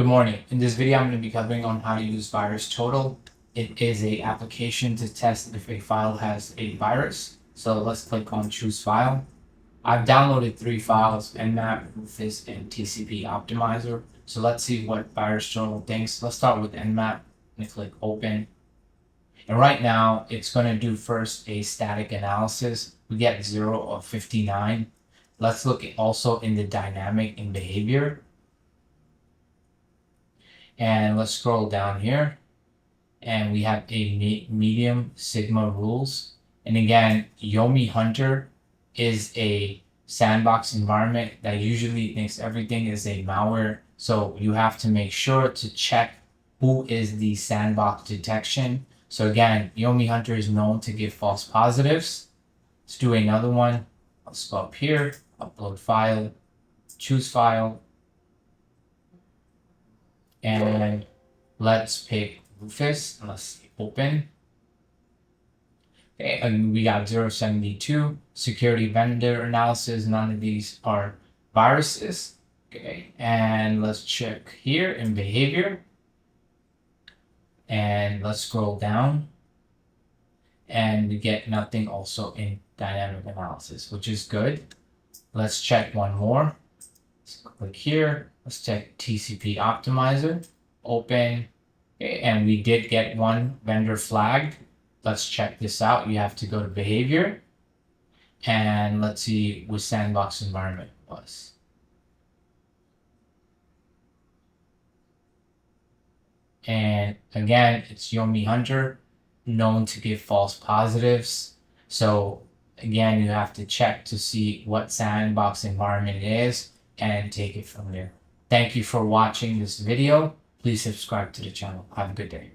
Good morning. In this video, I'm going to be covering on how to use VirusTotal. It is an application to test if a file has a virus. So let's click on Choose File. I've downloaded 3 files, Nmap, Rufus, and TCP Optimizer. So let's see what VirusTotal thinks. Let's start with Nmap and click Open. And right now, it's going to do first a static analysis. We get 0 of 59. Let's look also in the dynamic and behavior. And let's scroll down here and we have a medium sigma rules. And again, Yomi Hunter is a sandbox environment that usually thinks everything is a malware. So you have to make sure to check who is the sandbox detection. So again, Yomi Hunter is known to give false positives. Let's do another one. Let's go up here, upload file, choose file. And let's pick Rufus and let's open. Okay, and we got 072 security vendor analysis. None of these are viruses. Okay, and let's check here in behavior. And let's scroll down. And we get nothing also in dynamic analysis, which is good. Let's check one more. Let's click here. Let's check TCP Optimizer, open, okay, and we did get one vendor flagged. Let's check this out. You have to go to behavior and let's see which sandbox environment it was. And again, it's Yomi Hunter, known to give false positives. So again, you have to check to see what sandbox environment it is and take it from there. Thank you for watching this video. Please subscribe to the channel. Have a good day.